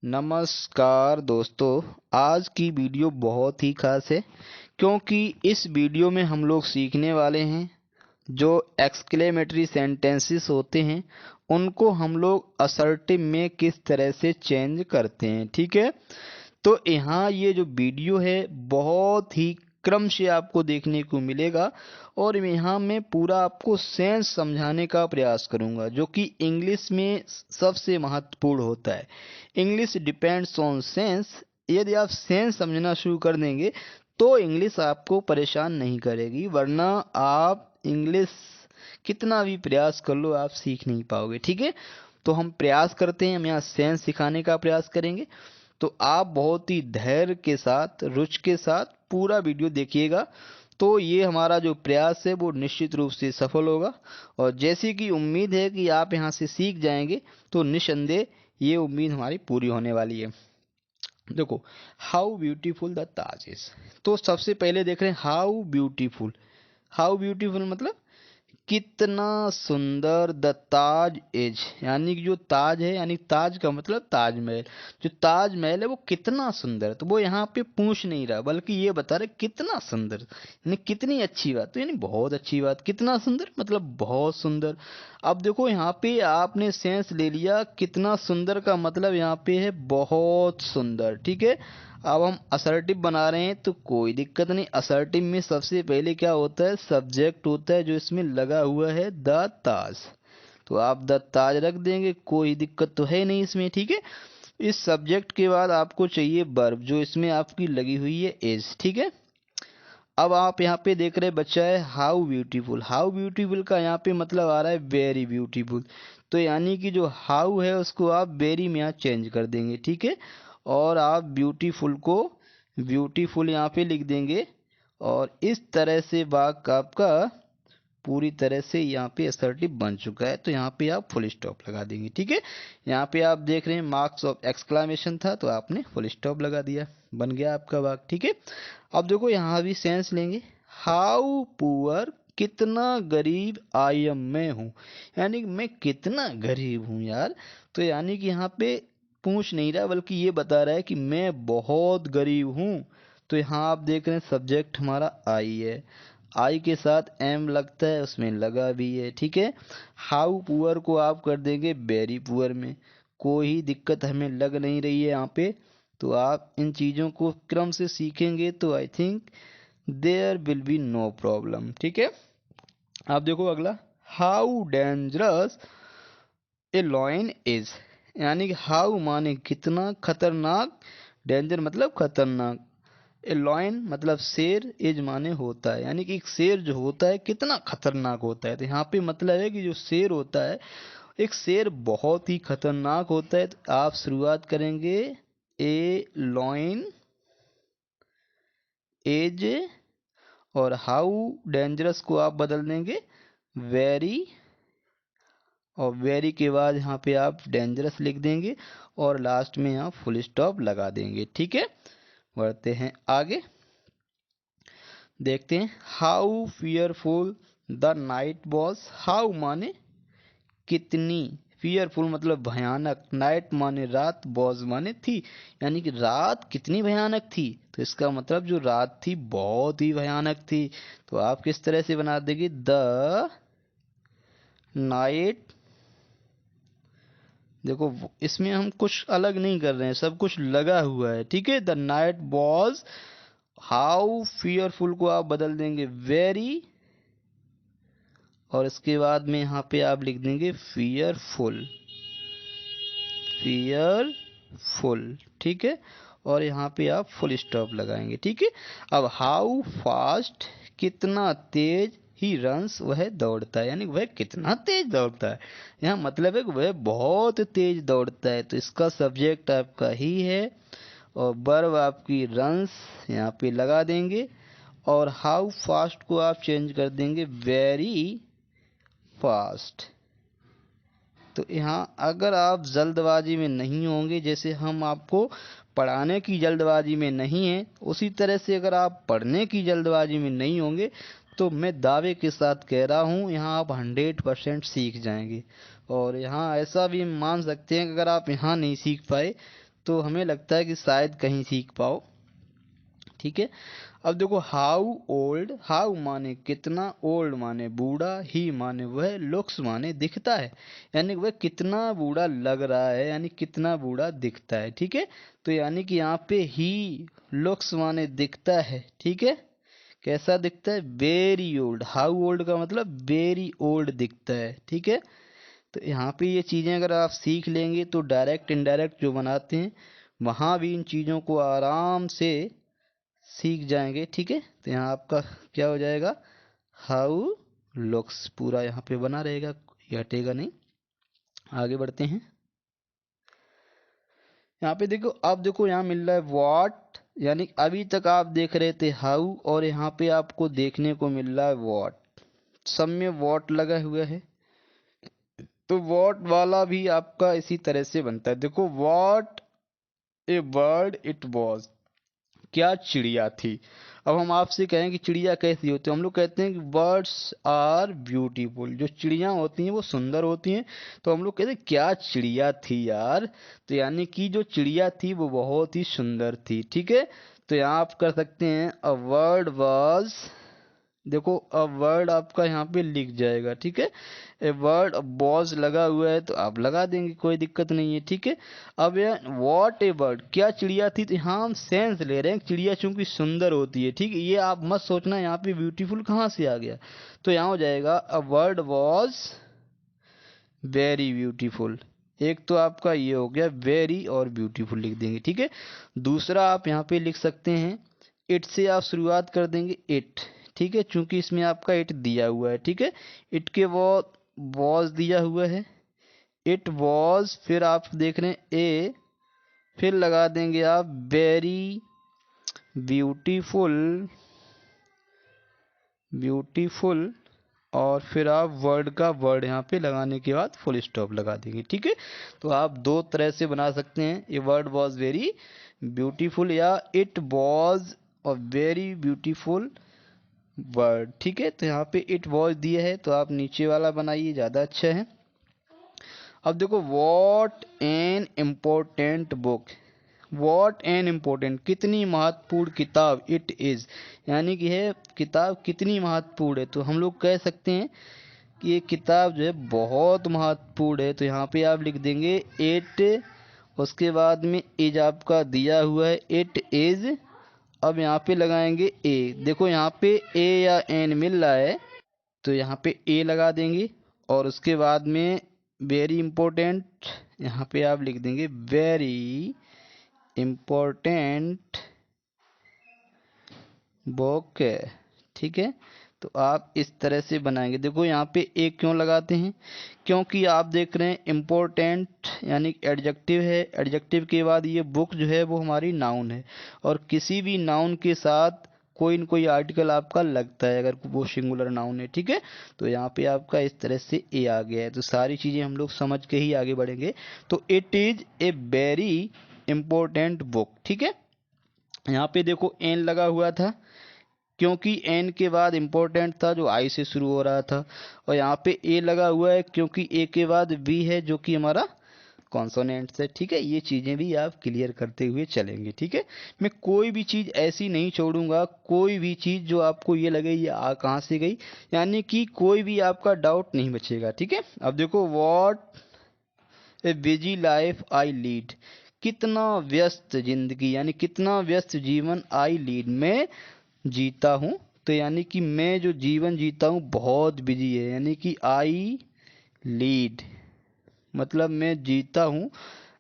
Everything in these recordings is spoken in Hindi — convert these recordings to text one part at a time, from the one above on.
नमस्कार दोस्तों। आज की वीडियो बहुत ही खास है क्योंकि इस वीडियो में हम लोग सीखने वाले हैं जो एक्सक्लेमेटरी सेंटेंसेस होते हैं उनको हम लोग असर्टिव में किस तरह से चेंज करते हैं। ठीक है, तो यहाँ ये जो वीडियो है बहुत ही क्रम से आपको देखने को मिलेगा और यहाँ मैं पूरा आपको सेंस समझाने का प्रयास करूँगा जो कि इंग्लिश में सबसे महत्वपूर्ण होता है। English depends on sense. यदि आप सेंस समझना शुरू कर देंगे तो इंग्लिश आपको परेशान नहीं करेगी, वरना आप इंग्लिश कितना भी प्रयास कर लो आप सीख नहीं पाओगे। ठीक है, तो हम प्रयास करते हैं, हम यहाँ सेंस सिखाने का प्रयास करेंगे। तो आप बहुत ही धैर्य के साथ, रुचि के साथ पूरा वीडियो देखिएगा तो ये हमारा जो प्रयास है वो निश्चित रूप से सफल होगा। और जैसी कि उम्मीद है कि आप यहाँ से सीख जाएंगे तो निस्संदेह ये उम्मीद हमारी पूरी होने वाली है। देखो, how beautiful the Taj is. तो सबसे पहले देख रहे हैं हाउ ब्यूटीफुल। हाउ ब्यूटीफुल मतलब कितना सुंदर द ताज इज, यानी कि जो ताज है, यानी ताज का मतलब ताजमहल। जो ताजमहल है वो कितना सुंदर है, तो वो यहाँ पे पूछ नहीं रहा बल्कि ये बता रहे कितना सुंदर, यानी कितनी अच्छी बात, तो यानी बहुत अच्छी बात। कितना सुंदर मतलब बहुत सुंदर। अब देखो यहाँ पे आपने सेंस ले लिया, कितना सुंदर का मतलब यहाँ पे है बहुत सुंदर। ठीक है, अब हम असर्टिव बना रहे हैं तो कोई दिक्कत नहीं। असर्टिव में सबसे पहले क्या होता है, सब्जेक्ट होता है जो इसमें लगा हुआ है द ताज, तो आप द ताज रख देंगे, कोई दिक्कत तो है नहीं इसमें। ठीक है, इस सब्जेक्ट के बाद आपको चाहिए वर्ब जो इसमें आपकी लगी हुई है इज। ठीक है, अब आप यहाँ पे देख रहे बच्चा है हाउ ब्यूटीफुल। हाउ ब्यूटीफुल का यहाँ पे मतलब आ रहा है वेरी ब्यूटीफुल, तो यानी कि जो हाउ है उसको आप वेरी में यहाँ चेंज कर देंगे। ठीक है, और आप ब्यूटीफुल को ब्यूटीफुल यहाँ पे लिख देंगे और इस तरह से वाक्य आपका पूरी तरह से यहाँ पे असर्टिव बन चुका है, तो यहाँ पे आप फुल स्टॉप लगा देंगे। ठीक है, यहाँ पे आप देख रहे हैं मार्क्स ऑफ एक्सक्लामेशन था तो आपने फुल स्टॉप लगा दिया, बन गया आपका वाक्य। ठीक है, अब देखो यहाँ भी सेंस लेंगे। हाउ पुअर, कितना गरीब आई एम, मैं हूँ, यानी कि मैं कितना गरीब हूँ यार। तो यानी कि यहाँ पे पूछ नहीं रहा बल्कि ये बता रहा है कि मैं बहुत गरीब हूँ। तो यहाँ आप देख रहे हैं सब्जेक्ट हमारा आई है, आई के साथ एम लगता है, उसमें लगा भी है। ठीक है, हाउ पुअर को आप कर देंगे वेरी पुअर में, कोई दिक्कत हमें लग नहीं रही है यहाँ पे। तो आप इन चीज़ों को क्रम से सीखेंगे तो I think there will be no problem. ठीक है, आप देखो अगला, how dangerous a lion is, यानी कि हाउ माने कितना खतरनाक, डेंजर मतलब खतरनाक, ए लॉयन मतलब शेर, इज माने होता है, यानी कि एक शेर जो होता है कितना खतरनाक होता है। तो यहाँ पे मतलब है कि जो शेर होता है, एक शेर बहुत ही खतरनाक होता है। तो आप शुरुआत करेंगे ए लॉयन एज, और हाउ डेंजरस को आप बदल देंगे वेरी, और वेरी के बाद यहाँ पे आप डेंजरस लिख देंगे और लास्ट में यहाँ फुल स्टॉप लगा देंगे। ठीक है, बढ़ते हैं आगे, देखते हैं how fearful the night was. How माने कितनी, फियरफुल मतलब भयानक, नाइट माने रात, वॉज माने थी, यानी कि रात कितनी भयानक थी। तो इसका मतलब जो रात थी बहुत ही भयानक थी। तो आप किस तरह से बना देंगे, द नाइट, देखो इसमें हम कुछ अलग नहीं कर रहे हैं, सब कुछ लगा हुआ है। ठीक है, the night was, how fearful को आप बदल देंगे वेरी, और इसके बाद में यहाँ पे आप लिख देंगे फियरफुल, फियरफुल। ठीक है, और यहाँ पे आप फुल स्टॉप लगाएंगे। ठीक है, अब हाउ फास्ट, कितना तेज ही रन्स, वह दौड़ता है, यानी वह कितना तेज दौड़ता है। यहाँ मतलब है कि वह बहुत तेज दौड़ता है, तो इसका सब्जेक्ट आपका ही है और वर्ब आपकी रन्स यहाँ पे लगा देंगे और हाउ फास्ट को आप चेंज कर देंगे वेरी फास्ट। तो यहाँ अगर आप जल्दबाजी में नहीं होंगे, जैसे हम आपको पढ़ाने की जल्दबाजी में नहीं है, उसी तरह से अगर आप पढ़ने की जल्दबाजी में नहीं होंगे तो मैं दावे के साथ कह रहा हूँ यहाँ आप 100% सीख जाएंगे। और यहाँ ऐसा भी मान सकते हैं कि अगर आप यहाँ नहीं सीख पाए तो हमें लगता है कि शायद कहीं सीख पाओ। ठीक है, अब देखो हाउ ओल्ड, हाउ माने कितना, ओल्ड माने बूढ़ा, ही माने वह, लुक्स माने दिखता है, यानी वह कितना बूढ़ा लग रहा है, यानी कितना बूढ़ा दिखता है। ठीक है, तो यानी कि यहाँ पे ही लुक्स माने दिखता है। ठीक है, कैसा दिखता है, वेरी ओल्ड। हाउ ओल्ड का मतलब वेरी ओल्ड दिखता है। ठीक है, तो यहाँ पे ये चीज़ें अगर आप सीख लेंगे तो डायरेक्ट इनडायरेक्ट जो बनाते हैं वहाँ भी इन चीज़ों को आराम से सीख जाएंगे। ठीक है, तो यहाँ आपका क्या हो जाएगा, हाउ लुक्स पूरा यहाँ पे बना रहेगा, ये हटेगा नहीं। आगे बढ़ते हैं, यहाँ पे देखो, अब देखो यहाँ मिल रहा है व्हाट, यानी अभी तक आप देख रहे थे हाउ और यहाँ पे आपको देखने को मिल रहा है व्हाट, सब में व्हाट लगा हुआ है। तो व्हाट वाला भी आपका इसी तरह से बनता है। देखो, what A bird it was, क्या चिड़िया थी। अब हम आपसे कहें कि चिड़िया कैसी होती है, हम लोग कहते हैं कि बर्ड्स आर ब्यूटीफुल, जो चिड़िया होती हैं वो सुंदर होती हैं। तो हम लोग कहते हैं क्या चिड़िया थी यार, तो यानी कि जो चिड़िया थी वो बहुत ही सुंदर थी। ठीक है, तो यहाँ आप कर सकते हैं अ वर्ड वाज, देखो अ वर्ड आपका यहाँ पे लिख जाएगा। ठीक है, ए वर्ड बॉज लगा हुआ है तो आप लगा देंगे, कोई दिक्कत नहीं है। ठीक है, अब यह व्हाट ए बर्ड, क्या चिड़िया थी, तो यहाँ हम सेंस ले रहे हैं चिड़िया चूंकि सुंदर होती है। ठीक है, ये आप मत सोचना यहाँ पे ब्यूटीफुल कहाँ से आ गया, तो यहाँ हो जाएगा a word was very beautiful. एक तो आपका ये हो गया वेरी और ब्यूटीफुल लिख देंगे। ठीक है, दूसरा आप यहाँ पे लिख सकते हैं इट से आप शुरुआत कर देंगे, इट। ठीक है, चूंकि इसमें आपका इट दिया हुआ है। ठीक है, इट के वॉज दिया हुआ है, इट वॉज, फिर आप देख रहे हैं ए, फिर लगा देंगे आप वेरी ब्यूटीफुल, ब्यूटीफुल, और फिर आप वर्ड का वर्ड यहाँ पे लगाने के बाद फुल स्टॉप लगा देंगे। ठीक है, तो आप दो तरह से बना सकते हैं, ये वर्ड वॉज वेरी ब्यूटीफुल या it was a very beautiful word. ठीक है, तो यहाँ पे इट वॉज दिया है तो आप नीचे वाला बनाइए, ज़्यादा अच्छा है। अब देखो what an important book, what an important, कितनी महत्वपूर्ण किताब, इट इज़, यानी कि है किताब कितनी महत्वपूर्ण है, तो हम लोग कह सकते हैं कि ये किताब जो है बहुत महत्वपूर्ण है। तो यहाँ पे आप लिख देंगे इट, उसके बाद में इज आपका दिया हुआ है, इट इज़। अब यहाँ पे लगाएंगे ए, देखो यहाँ पे ए या एन मिल रहा है तो यहाँ पे ए लगा देंगे, और उसके बाद में वेरी इंपॉर्टेंट, यहाँ पे आप लिख देंगे वेरी इम्पोर्टेंट बुक। ठीक है, तो आप इस तरह से बनाएंगे। देखो यहाँ पे एक क्यों लगाते हैं, क्योंकि आप देख रहे हैं इम्पोर्टेंट यानी एडजेक्टिव है, एडजेक्टिव के बाद ये बुक जो है वो हमारी नाउन है, और किसी भी नाउन के साथ कोई न कोई आर्टिकल आपका लगता है अगर वो सिंगुलर नाउन है। ठीक है, तो यहाँ पे आपका इस तरह से ए आ गया है, तो सारी चीज़ें हम लोग समझ के ही आगे बढ़ेंगे। तो it is a very important book. ठीक है, यहाँ पे देखो एन लगा हुआ था क्योंकि एन के बाद इम्पोर्टेंट था जो आई से शुरू हो रहा था, और यहाँ पे ए लगा हुआ है क्योंकि ए के बाद बी है जो कि हमारा कॉन्सोनेंट्स है। ठीक है, ये चीज़ें भी आप क्लियर करते हुए चलेंगे। ठीक है, मैं कोई भी चीज़ ऐसी नहीं छोड़ूंगा, कोई भी चीज़ जो आपको ये लगे ये आ कहाँ से गई, यानी कि कोई भी आपका डाउट नहीं बचेगा। ठीक है, अब देखो what A busy life I lead, कितना व्यस्त जिंदगी यानी कितना व्यस्त जीवन आई लीड मैं जीता हूँ, तो यानी कि मैं जो जीवन जीता हूँ बहुत बिजी है, यानी कि आई लीड मतलब मैं जीता हूँ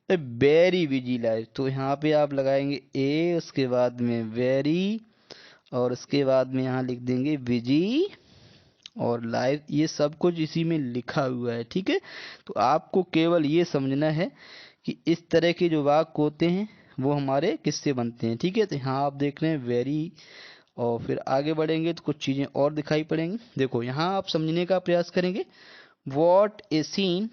ए वेरी बिजी लाइफ, तो यहाँ पे आप लगाएंगे ए, उसके बाद में वेरी, और उसके बाद में यहाँ लिख देंगे बिजी और लाइफ, ये सब कुछ इसी में लिखा हुआ है। ठीक है, तो आपको केवल ये समझना है कि इस तरह के जो वाक्य होते हैं वो हमारे किससे बनते हैं। ठीक है, तो यहाँ आप देख रहे हैं वेरी, और फिर आगे बढ़ेंगे तो कुछ चीज़ें और दिखाई पड़ेंगी। देखो यहाँ आप समझने का प्रयास करेंगे, वॉट ए सीन,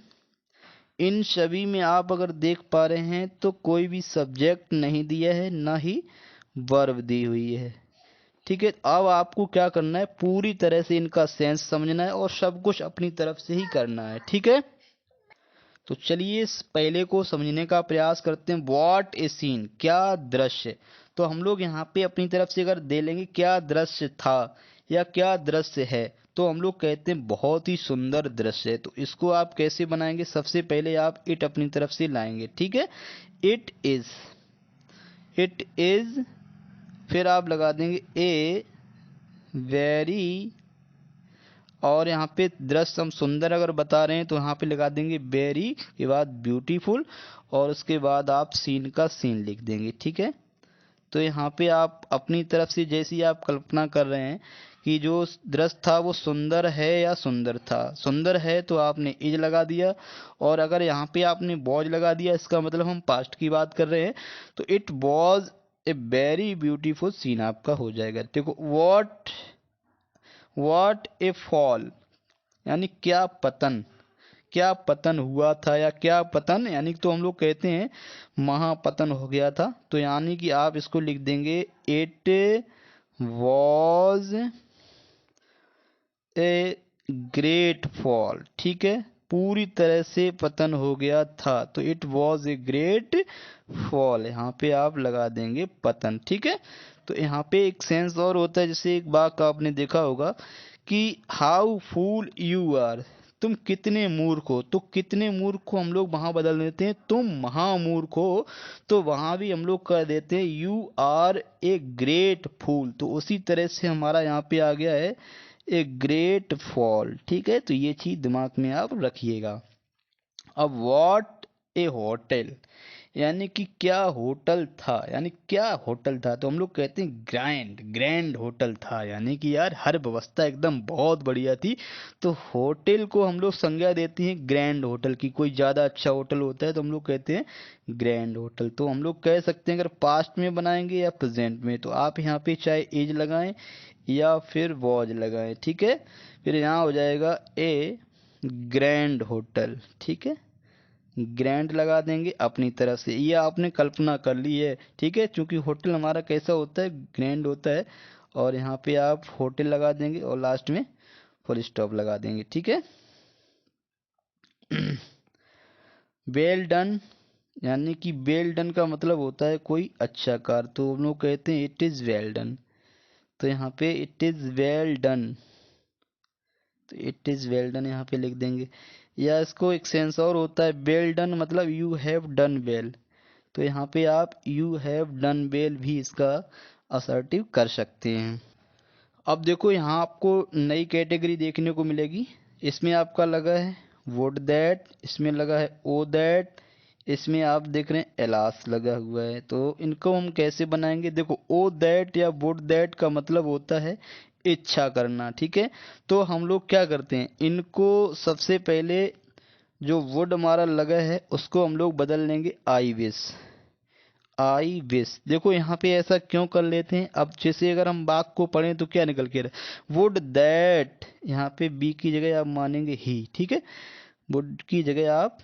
इन सभी में आप अगर देख पा रहे हैं तो कोई भी सब्जेक्ट नहीं दिया है ना ही वर्ब दी हुई है। ठीक है, अब आपको क्या करना है, पूरी तरह से इनका सेंस समझना है और सब कुछ अपनी तरफ से ही करना है। ठीक है, तो चलिए इस पहले को समझने का प्रयास करते हैं। व्हाट ए सीन, क्या दृश्य। तो हम लोग यहाँ पे अपनी तरफ से अगर दे लेंगे क्या दृश्य था या क्या दृश्य है, तो हम लोग कहते हैं बहुत ही सुंदर दृश्य है। तो इसको आप कैसे बनाएंगे, सबसे पहले आप इट अपनी तरफ से लाएंगे, ठीक है। इट इज, इट इज, फिर आप लगा देंगे ए वेरी, और यहाँ पे दृश्य हम सुंदर अगर बता रहे हैं तो यहाँ पे लगा देंगे वेरी के बाद ब्यूटीफुल, और उसके बाद आप सीन का सीन लिख देंगे, ठीक है। तो यहाँ पे आप अपनी तरफ से जैसी आप कल्पना कर रहे हैं कि जो दृश्य था वो सुंदर है या सुंदर था, सुंदर है तो आपने इज लगा दिया, और अगर यहाँ पे आपने वॉज लगा दिया, इसका मतलब हम पास्ट की बात कर रहे हैं, तो it was a very beautiful scene आपका हो जाएगा। देखो वॉट ए फॉल, यानी क्या पतन, क्या पतन हुआ था या क्या पतन, यानी तो हम लोग कहते हैं महापतन हो गया था। तो यानी कि आप इसको लिख देंगे it was a great fall, ठीक है। पूरी तरह से पतन हो गया था, तो it was a great fall, यहाँ पे आप लगा देंगे पतन, ठीक है। तो यहाँ पे एक सेंस और होता है, जैसे एक बात का आपने देखा होगा कि हाउ फूल यू आर, तुम कितने मूर्ख हो। तो कितने मूर्ख को हम लोग वहां बदल देते हैं तुम महामूर्ख हो, तो वहां भी हम लोग कर देते हैं यू आर ए ग्रेट फूल। तो उसी तरह से हमारा यहाँ पे आ गया है ए ग्रेट फॉल, ठीक है। तो ये चीज दिमाग में आप रखिएगा। अब व्हाट ए होटल, यानी कि क्या होटल था, यानी क्या होटल था, तो हम लोग कहते हैं ग्रैंड, ग्रैंड होटल था, यानी कि यार हर व्यवस्था एकदम बहुत बढ़िया थी। तो होटल को हम लोग संज्ञा देते हैं ग्रैंड होटल की। कोई ज़्यादा अच्छा होटल होता है तो हम लोग कहते हैं ग्रैंड होटल। तो हम लोग कह सकते हैं अगर पास्ट में बनाएंगे या प्रेजेंट में, तो आप यहाँ पे चाहे एज लगाएं या फिर वॉज लगाएं, ठीक है। फिर यहाँ हो जाएगा ए ग्रैंड होटल, ठीक है। ग्रैंड लगा देंगे अपनी तरफ से, ये आपने कल्पना कर ली है, ठीक है। क्योंकि होटल हमारा कैसा होता है, ग्रैंड होता है। और यहाँ पे आप होटल लगा देंगे और लास्ट में फुल स्टॉप लगा देंगे, ठीक है। वेल डन, यानी कि वेल डन का मतलब होता है कोई अच्छा कार्य, तो हम लोग कहते हैं इट इज वेल डन। तो यहाँ पे इट इज वेल डन, तो इट इज वेल डन यहाँ पे लिख देंगे। या इसको एक सेंस और होता है, वेल डन मतलब यू हैव डन वेल, तो यहाँ पे आप यू हैव डन वेल भी इसका असर्टिव कर सकते हैं। अब देखो यहाँ आपको नई कैटेगरी देखने को मिलेगी। इसमें आपका लगा है वुड दैट, इसमें लगा है ओ दैट, इसमें आप देख रहे हैं एलास लगा हुआ है। तो इनको हम कैसे बनाएंगे, देखो ओ दैट या वुड दैट का मतलब होता है इच्छा करना, ठीक है। तो हम लोग क्या करते हैं, इनको सबसे पहले जो वुड हमारा लगा है उसको हम लोग बदल लेंगे आई विश, आई विश। देखो यहाँ पे ऐसा क्यों कर लेते हैं, अब जैसे अगर हम बाग को पढ़ें तो क्या निकल के रहे, वुड दैट, यहाँ पे बी की जगह आप मानेंगे ही, ठीक है। वुड की जगह आप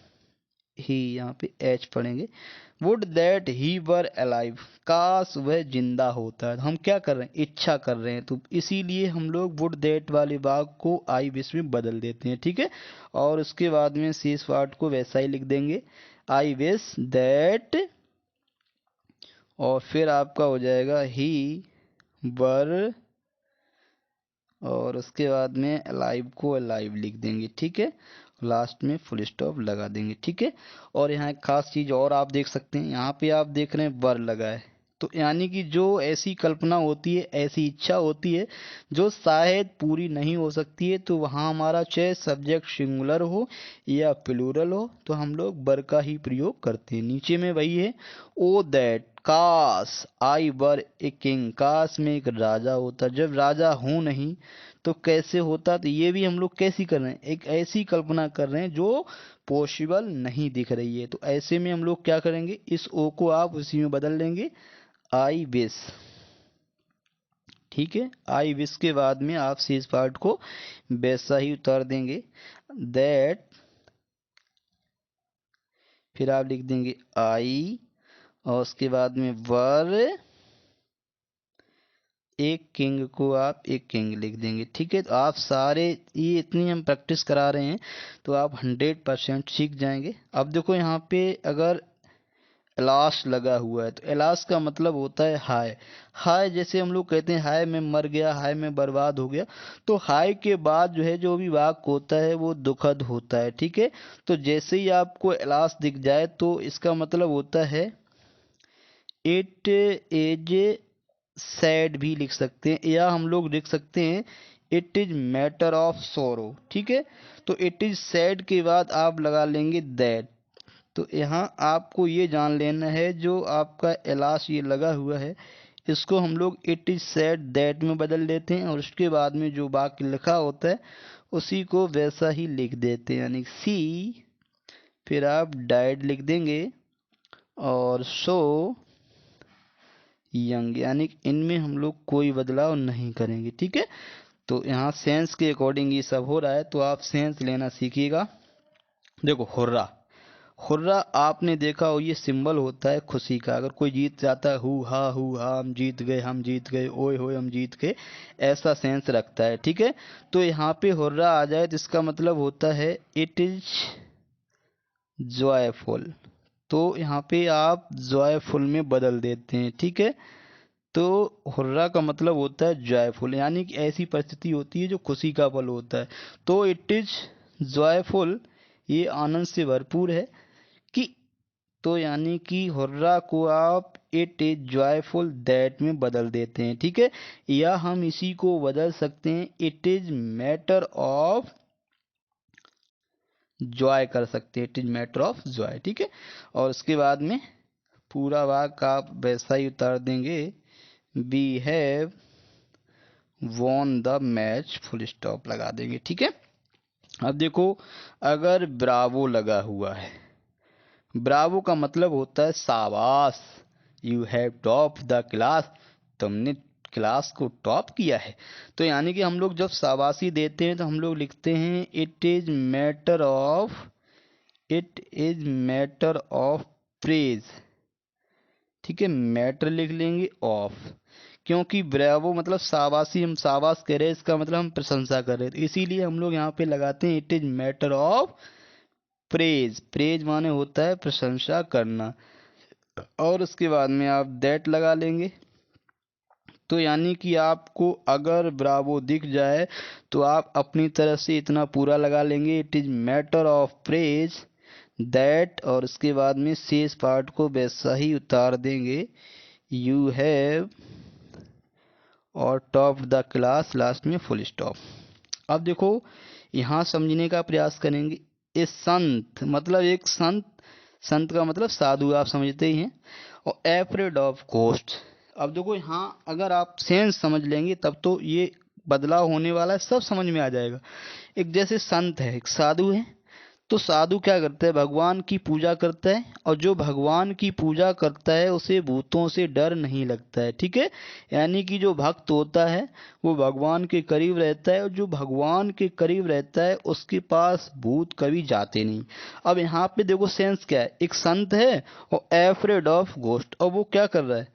ही, यहाँ पे एच पढ़ेंगे। Would that he were alive, काश वह जिंदा होता है। हम क्या कर रहे हैं, इच्छा कर रहे हैं, तो इसीलिए हम लोग वुड दैट वाले भाग को आई विश में बदल देते हैं, ठीक है। और उसके बाद में शेष पार्ट को वैसा ही लिख देंगे, आई विश दैट, और फिर आपका हो जाएगा ही वर, और उसके बाद में अलाइव को अलाइव लिख देंगे, ठीक है। लास्ट में फुल स्टॉप लगा देंगे, ठीक है। और यहाँ एक खास चीज और आप देख सकते हैं, यहाँ पे आप देख रहे हैं वर लगा है, तो यानी कि जो ऐसी कल्पना होती है, ऐसी इच्छा होती है जो शायद पूरी नहीं हो सकती है, तो वहाँ हमारा चाहे सब्जेक्ट सिंगुलर हो या प्लूरल हो, तो हम लोग वर का ही प्रयोग करते हैं। नीचे में वही है ओ दैट, काश आई वर ए किंग, काश में एक राजा होता, जब राजा हूं नहीं तो कैसे होता। तो ये भी हम लोग कैसी कर रहे हैं, एक ऐसी कल्पना कर रहे हैं जो पॉसिबल नहीं दिख रही है। तो ऐसे में हम लोग क्या करेंगे, इस ओ को आप उसी में बदल लेंगे आई विश, ठीक है। आई विश के बाद में आप शेष पार्ट को वैसा ही उतार देंगे दैट, फिर आप लिख देंगे आई, और उसके बाद में वर, एक किंग को आप एक किंग लिख देंगे। ठीक है, तो आप सारे ये इतनी हम प्रैक्टिस करा रहे हैं तो आप 100% सीख जाएंगे। अब देखो यहाँ पे अगर एलास लगा हुआ है तो एलास का मतलब होता है हाय। हाय जैसे हम लोग कहते हैं हाय मैं मर गया, हाय मैं बर्बाद हो गया, तो हाय के बाद जो है जो भी वाक्य होता है वो दुखद होता है। ठीक है, तो जैसे ही आपको एलास दिख जाए तो इसका मतलब होता है इट इज सैड भी लिख सकते हैं, या हम लोग लिख सकते हैं इट इज मैटर ऑफ सोरो। ठीक है, तो इट इज सैड के बाद आप लगा लेंगे दैट। तो यहाँ आपको ये जान लेना है जो आपका एलास ये लगा हुआ है इसको हम लोग इट इज सैड दैट में बदल देते हैं, और उसके बाद में जो वाक्य लिखा होता है उसी को वैसा ही लिख देते हैं, यानी सी फिर आप डाइड लिख देंगे और सो यंग, यानी इनमें हम लोग कोई बदलाव नहीं करेंगे। ठीक है, तो यहाँ सेंस के अकॉर्डिंग ये सब हो रहा है तो आप सेंस लेना सीखिएगा। देखो हुर्रा, हुर्रा आपने देखा हो ये सिंबल होता है खुशी का। अगर कोई जीत जाता है हु हा हम जीत गए, हम जीत गए, ओए होए हम जीत गए, ऐसा सेंस रखता है। ठीक है, तो यहाँ पे हुर्रा आ जाए तो इसका मतलब होता है इट इज जॉयफुल, तो यहाँ पे आप जॉयफुल में बदल देते हैं। ठीक है, तो हुर्रा का मतलब होता है जॉयफुल, यानी कि ऐसी परिस्थिति होती है जो खुशी का पल होता है। तो इट इज जॉयफुल ये आनंद से भरपूर है कि, तो यानी कि हुर्रा को आप इट इज जॉयफुल दैट में बदल देते हैं। ठीक है, या हम इसी को बदल सकते हैं it is matter of Joy कर सकते हैं, it is matter of Joy. ठीक है, और उसके बाद में पूरा वाक्य आप वैसा ही उतार देंगे we have won the match, full stop लगा देंगे। ठीक है, अब देखो अगर ब्रावो लगा हुआ है, ब्रावो का मतलब होता है शाबाश, you have top the class, तुमने क्लास को टॉप किया है। तो यानी कि हम लोग जब शाबाशी देते हैं तो हम लोग लिखते हैं it is matter of praise. ठीक है, मैटर लिख लेंगे ऑफ, क्योंकि ब्रेवो मतलब शाबाशी, हम शाबाश कह रहे हैं इसका मतलब हम प्रशंसा कर रहे हैं, तो इसीलिए हम लोग यहाँ पे लगाते हैं it is matter of praise. Praise माने होता है प्रशंसा करना, और उसके बाद में आप दैट लगा लेंगे। तो यानी कि आपको अगर ब्रावो दिख जाए तो आप अपनी तरफ से इतना पूरा लगा लेंगे it is matter of praise that, और उसके बाद में शेष पार्ट को वैसा ही उतार देंगे यू हैव और टॉप द क्लास लास्ट में फुल स्टॉप। अब देखो यहाँ समझने का प्रयास करेंगे। ए संत मतलब एक संत, संत का मतलब साधु आप समझते ही हैं, और एफ्रेड ऑफ घोस्ट। अब देखो यहाँ अगर आप सेंस समझ लेंगे तब तो ये बदलाव होने वाला है, सब समझ में आ जाएगा। एक जैसे संत है, एक साधु है, तो साधु क्या करता है भगवान की पूजा करता है, और जो भगवान की पूजा करता है उसे भूतों से डर नहीं लगता है। ठीक है, यानी कि जो भक्त होता है वो भगवान के करीब रहता है, और जो भगवान के करीब रहता है उसके पास भूत कभी जाते नहीं। अब यहाँ पे देखो सेंस क्या है, एक संत है और एफ्रेड ऑफ घोस्ट, और वो क्या कर रहा है,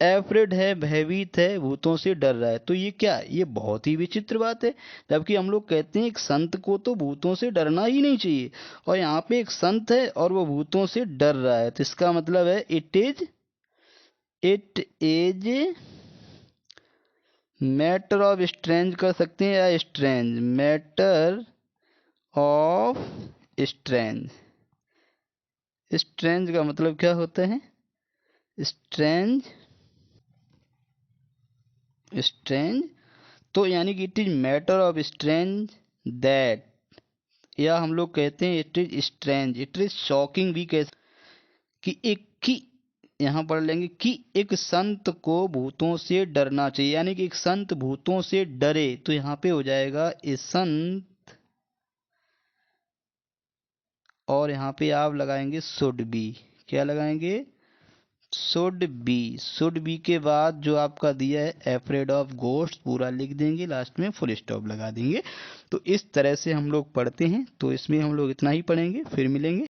एफ्रेड है, भयभीत है, भूतों से डर रहा है। तो ये क्या है, ये बहुत ही विचित्र बात है, जबकि हम लोग कहते हैं एक संत को तो भूतों से डरना ही नहीं चाहिए, और यहाँ पे एक संत है और वो भूतों से डर रहा है, तो इसका मतलब है it is matter of strange कर सकते हैं, या strange, matter of strange. Strange का मतलब क्या होता है, स्ट्रेंज, स्ट्रेंज, तो यानी कि it is matter of strange that, या हम लोग कहते हैं it is strange, it is shocking भी कह कि एक कि, यहाँ पढ़ लेंगे कि एक संत को भूतों से डरना चाहिए, यानी कि एक संत भूतों से डरे, तो यहाँ पे हो जाएगा ए संत, और यहाँ पे आप लगाएंगे शुड बी, क्या लगाएंगे, शुड बी के बाद जो आपका दिया है एफ्रेड ऑफ घोस्ट पूरा लिख देंगे, लास्ट में फुल स्टॉप लगा देंगे। तो इस तरह से हम लोग पढ़ते हैं, तो इसमें हम लोग इतना ही पढ़ेंगे, फिर मिलेंगे।